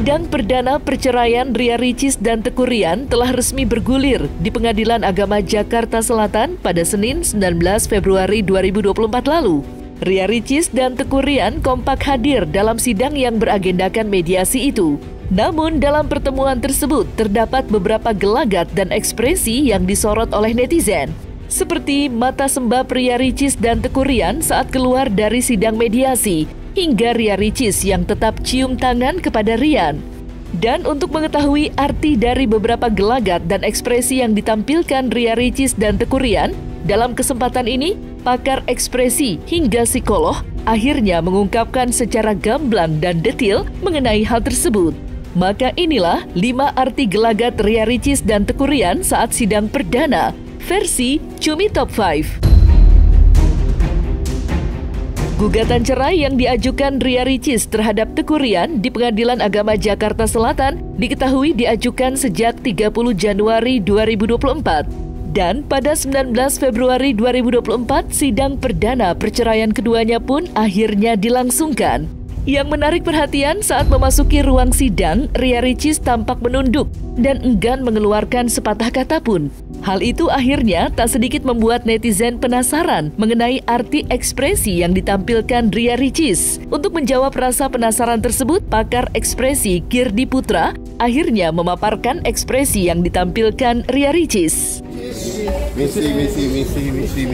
Sidang perdana perceraian Ria Ricis dan Teuku Ryan telah resmi bergulir di Pengadilan Agama Jakarta Selatan pada Senin 19 Februari 2024 lalu. Ria Ricis dan Teuku Ryan kompak hadir dalam sidang yang beragendakan mediasi itu. Namun dalam pertemuan tersebut terdapat beberapa gelagat dan ekspresi yang disorot oleh netizen. Seperti mata sembab Ria Ricis dan Teuku Ryan saat keluar dari sidang mediasi, hingga Ria Ricis yang tetap cium tangan kepada Ryan. Dan untuk mengetahui arti dari beberapa gelagat dan ekspresi yang ditampilkan Ria Ricis dan Teuku Ryan, dalam kesempatan ini, pakar ekspresi hingga psikolog akhirnya mengungkapkan secara gamblang dan detail mengenai hal tersebut. Maka inilah 5 arti gelagat Ria Ricis dan Teuku Ryan saat sidang perdana, versi Cumi Top 5. Gugatan cerai yang diajukan Ria Ricis terhadap Teuku Ryan di Pengadilan Agama Jakarta Selatan diketahui diajukan sejak 30 Januari 2024. Dan pada 19 Februari 2024, sidang perdana perceraian keduanya pun akhirnya dilangsungkan. Yang menarik perhatian saat memasuki ruang sidang, Ria Ricis tampak menunduk dan enggan mengeluarkan sepatah kata pun. Hal itu akhirnya tak sedikit membuat netizen penasaran mengenai arti ekspresi yang ditampilkan Ria Ricis. Untuk menjawab rasa penasaran tersebut, pakar ekspresi Girdi Putra akhirnya memaparkan ekspresi yang ditampilkan Ria Ricis. Misi.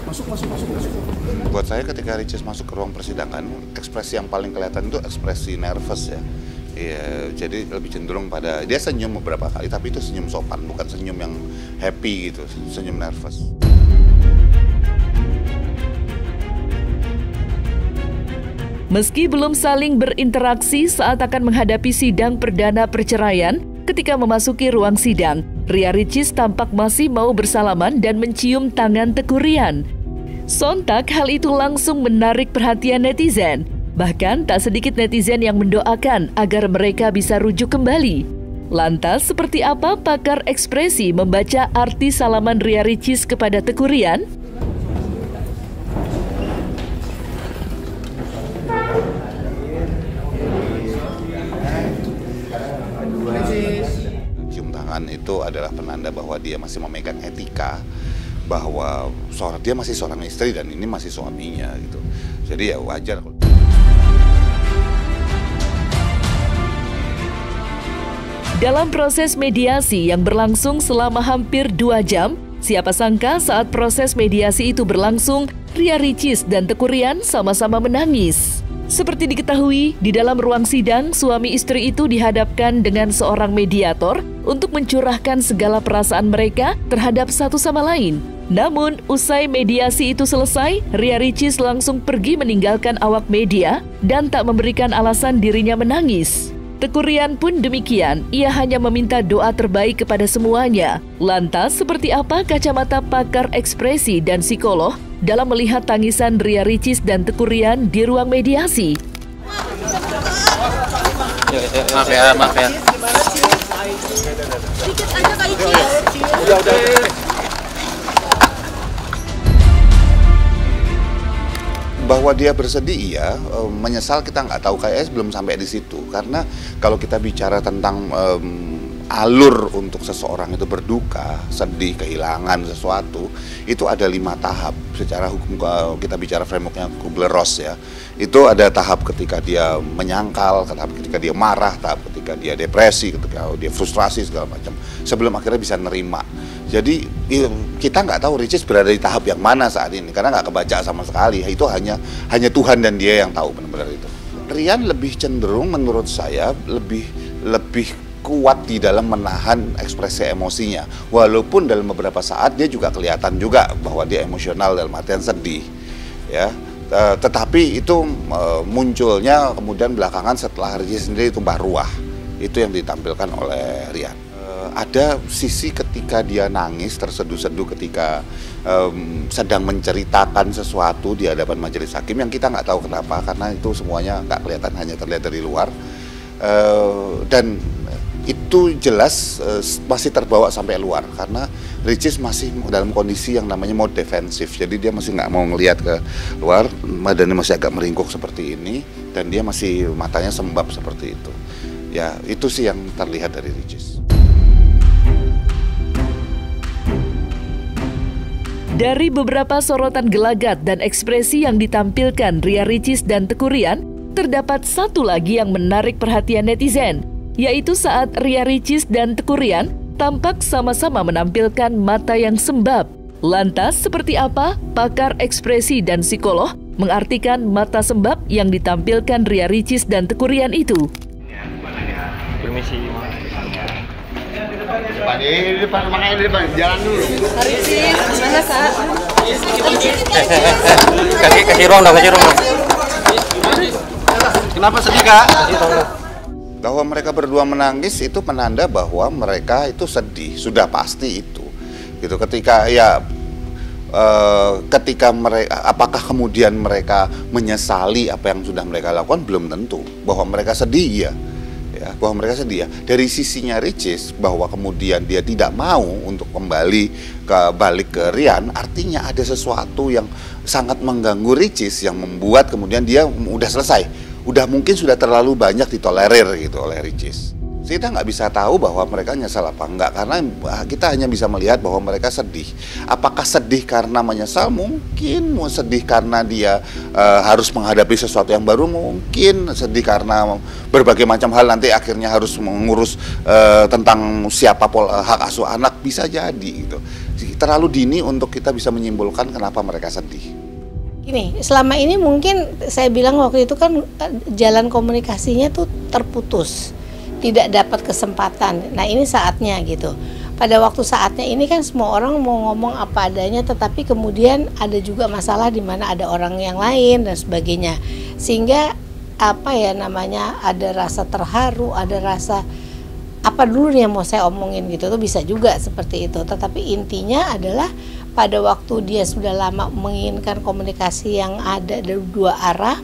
Masuk. Buat saya ketika Ricis masuk ke ruang persidangan, ekspresi yang paling kelihatan itu ekspresi nervous ya. Iya, jadi lebih cenderung pada dia senyum beberapa kali, tapi itu senyum sopan, bukan senyum yang happy gitu, senyum nervous. Meski belum saling berinteraksi saat akan menghadapi sidang perdana perceraian, ketika memasuki ruang sidang, Ria Ricis tampak masih mau bersalaman dan mencium tangan Teuku Ryan. Sontak hal itu langsung menarik perhatian netizen. Bahkan tak sedikit netizen yang mendoakan agar mereka bisa rujuk kembali. Lantas seperti apa pakar ekspresi membaca arti salaman Ria Ricis kepada Teuku Ryan? Cium tangan itu adalah penanda bahwa dia masih memegang etika, bahwa dia masih seorang istri dan ini masih suaminya gitu. Jadi ya wajar. Dalam proses mediasi yang berlangsung selama hampir 2 jam, siapa sangka saat proses mediasi itu berlangsung, Ria Ricis dan Teuku Ryan sama-sama menangis. Seperti diketahui, di dalam ruang sidang, suami istri itu dihadapkan dengan seorang mediator untuk mencurahkan segala perasaan mereka terhadap satu sama lain. Namun, usai mediasi itu selesai, Ria Ricis langsung pergi meninggalkan awak media dan tak memberikan alasan dirinya menangis. Teuku Ryan pun demikian, ia hanya meminta doa terbaik kepada semuanya. Lantas, seperti apa kacamata pakar ekspresi dan psikolog dalam melihat tangisan Ria Ricis dan Teuku Ryan di ruang mediasi? Maaf ya. Dikit aja Kak Icis. Udah. Bahwa dia bersedih ya, menyesal kita nggak tahu, kayaknya belum sampai di situ. Karena kalau kita bicara tentang alur untuk seseorang itu berduka, sedih, kehilangan sesuatu, itu ada 5 tahap. Secara hukum kita bicara frameworknya Kubler-Ross ya. Itu ada tahap ketika dia menyangkal, tahap ketika dia marah, tahap ketika dia depresi, ketika dia frustrasi segala macam. Sebelum akhirnya bisa nerima. Jadi kita nggak tahu Ricis berada di tahap yang mana saat ini karena nggak kebaca sama sekali. Itu hanya Tuhan dan dia yang tahu benar-benar itu. Rian lebih cenderung menurut saya lebih kuat di dalam menahan ekspresi emosinya. Walaupun dalam beberapa saat dia juga kelihatan juga bahwa dia emosional dalam artian sedih, ya. Tetapi itu munculnya kemudian belakangan setelah Ricis sendiri tumpah ruah. Itu yang ditampilkan oleh Rian. Ada sisi ketika dia nangis terseduh-seduh ketika sedang menceritakan sesuatu di hadapan majelis hakim yang kita nggak tahu kenapa, karena itu semuanya nggak kelihatan, hanya terlihat dari luar, dan itu jelas masih terbawa sampai luar karena Ricis masih dalam kondisi yang namanya mode defensif. Jadi dia masih nggak mau ngelihat ke luar, badannya masih agak meringkuk seperti ini, dan dia masih matanya sembab seperti itu. Ya, itu sih yang terlihat dari Ricis. Dari beberapa sorotan gelagat dan ekspresi yang ditampilkan Ria Ricis dan Teuku Ryan, terdapat satu lagi yang menarik perhatian netizen, yaitu saat Ria Ricis dan Teuku Ryan tampak sama-sama menampilkan mata yang sembab. Lantas, seperti apa pakar ekspresi dan psikolog mengartikan mata sembab yang ditampilkan Ria Ricis dan Teuku Ryan itu? Permisi. Di depan, makanya di depan, jalan dulu. Ricis, gimana Kak? Kasih ruang dong. Kenapa sedih Kak? Bahwa mereka berdua menangis itu penanda bahwa mereka itu sedih, sudah pasti itu. Gitu. Ketika mereka, apakah kemudian mereka menyesali apa yang sudah mereka lakukan, belum tentu. Bahwa mereka sedih, bahwa mereka sedih. Dari sisinya Ricis, bahwa kemudian dia tidak mau untuk balik ke Ryan, artinya ada sesuatu yang sangat mengganggu Ricis yang membuat kemudian dia udah selesai, mungkin sudah terlalu banyak ditolerir gitu oleh Ricis. Kita nggak bisa tahu bahwa mereka nyesal apa enggak, karena kita hanya bisa melihat bahwa mereka sedih. Apakah sedih karena menyesal? Mungkin. Sedih karena dia harus menghadapi sesuatu yang baru? Mungkin. Sedih karena berbagai macam hal, nanti akhirnya harus mengurus tentang siapa hak asuh anak, bisa jadi gitu. Terlalu dini untuk kita bisa menyimpulkan kenapa mereka sedih. Gini, selama ini mungkin saya bilang waktu itu kan jalan komunikasinya tuh terputus, tidak dapat kesempatan. Nah ini saatnya gitu. Pada waktu saatnya ini kan semua orang mau ngomong apa adanya, tetapi kemudian ada juga masalah di mana ada orang yang lain dan sebagainya. Sehingga ada rasa terharu, ada rasa apa dulu yang mau saya omongin gitu, tuh bisa juga seperti itu. Tetapi intinya adalah pada waktu dia sudah lama menginginkan komunikasi yang ada dari dua arah,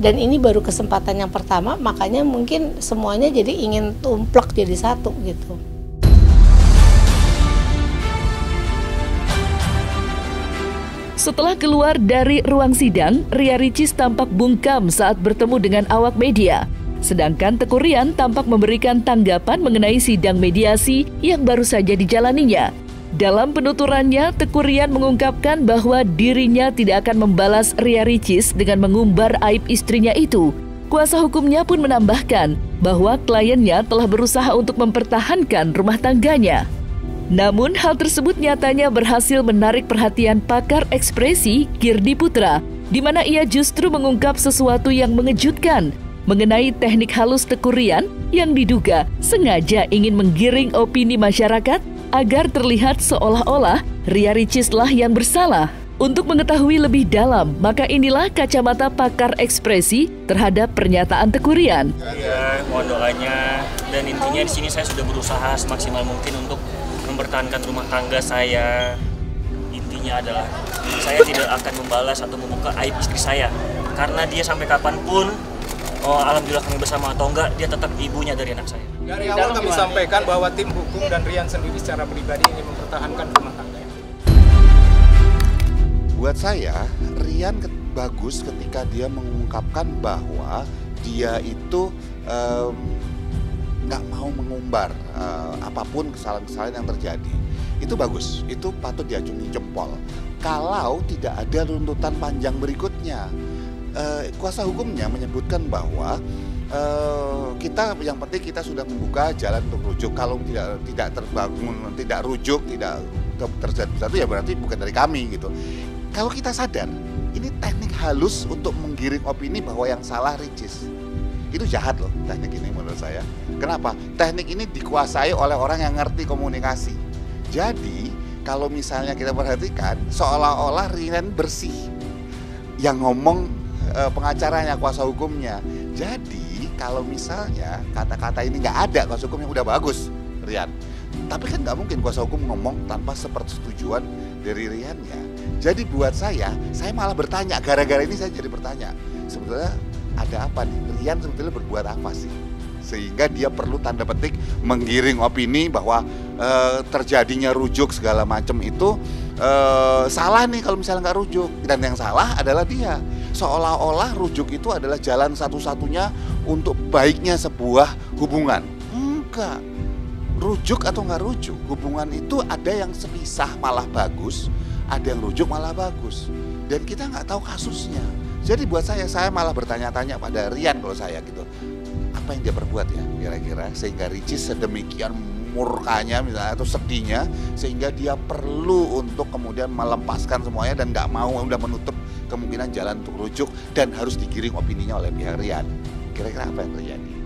dan ini baru kesempatan yang pertama, makanya mungkin semuanya jadi ingin tumplek jadi satu gitu. Setelah keluar dari ruang sidang, Ria Ricis tampak bungkam saat bertemu dengan awak media. Sedangkan Teuku Ryan tampak memberikan tanggapan mengenai sidang mediasi yang baru saja dijalaninya. Dalam penuturannya, Teuku Ryan mengungkapkan bahwa dirinya tidak akan membalas Ria Ricis dengan mengumbar aib istrinya itu. Kuasa hukumnya pun menambahkan bahwa kliennya telah berusaha untuk mempertahankan rumah tangganya. Namun hal tersebut nyatanya berhasil menarik perhatian pakar ekspresi Girdi Putra, di mana ia justru mengungkap sesuatu yang mengejutkan mengenai teknik halus Teuku Ryan yang diduga sengaja ingin menggiring opini masyarakat agar terlihat seolah-olah Ria Ricis lah yang bersalah. Untuk mengetahui lebih dalam, maka inilah kacamata pakar ekspresi terhadap pernyataan Teuku Ryan. Ya, mohon doanya, dan intinya di sini saya sudah berusaha semaksimal mungkin untuk mempertahankan rumah tangga saya. Intinya adalah saya tidak akan membalas atau membuka aib istri saya, karena dia sampai kapanpun, alhamdulillah kami bersama atau enggak, dia tetap ibunya dari anak saya. Dari awal kami sampaikan bahwa tim hukum dan Ryan sendiri secara pribadi ingin mempertahankan rumah tangga. Buat saya, Ryan bagus ketika dia mengungkapkan bahwa dia itu nggak mau mengumbar apapun kesalahan-kesalahan yang terjadi. Itu bagus, itu patut diacungi jempol. Kalau tidak ada runtutan panjang berikutnya, kuasa hukumnya menyebutkan bahwa yang penting kita sudah membuka jalan untuk rujuk. Kalau tidak terbangun, tidak rujuk, tidak terjadi sesuatu, ya berarti bukan dari kami gitu. Kalau kita sadar, ini teknik halus untuk menggiring opini bahwa yang salah Ricis. Itu jahat loh teknik ini menurut saya. Kenapa? Teknik ini dikuasai oleh orang yang ngerti komunikasi. Jadi kalau misalnya kita perhatikan, seolah-olah Ryan bersih. Yang ngomong pengacaranya, kuasa hukumnya. Jadi kalau misalnya kata-kata ini nggak ada, kuasa hukumnya udah bagus Ryan. Tapi kan nggak mungkin kuasa hukum ngomong tanpa sepersetujuan dari Ryan-nya. Jadi buat saya malah bertanya, gara-gara ini saya jadi bertanya, sebetulnya ada apa nih? Ryan sebetulnya berbuat apa sih? sehingga dia perlu tanda petik menggiring opini bahwa terjadinya rujuk segala macam itu salah nih kalau misalnya nggak rujuk, dan yang salah adalah dia. Seolah-olah rujuk itu adalah jalan satu-satunya untuk baiknya sebuah hubungan. Enggak. Rujuk atau nggak rujuk, hubungan itu ada yang sepisah malah bagus, ada yang rujuk malah bagus, dan kita nggak tahu kasusnya. Jadi buat saya malah bertanya-tanya pada Rian kalau saya gitu, apa yang dia perbuat ya kira-kira sehingga Ricis sedemikian murkanya misalnya atau sedihnya sehingga dia perlu untuk kemudian melepaskan semuanya dan nggak mau, udah menutup kemungkinan jalan untuk rujuk dan harus digiring opininya oleh pihak Rian. Kira-kira apa yang terjadi?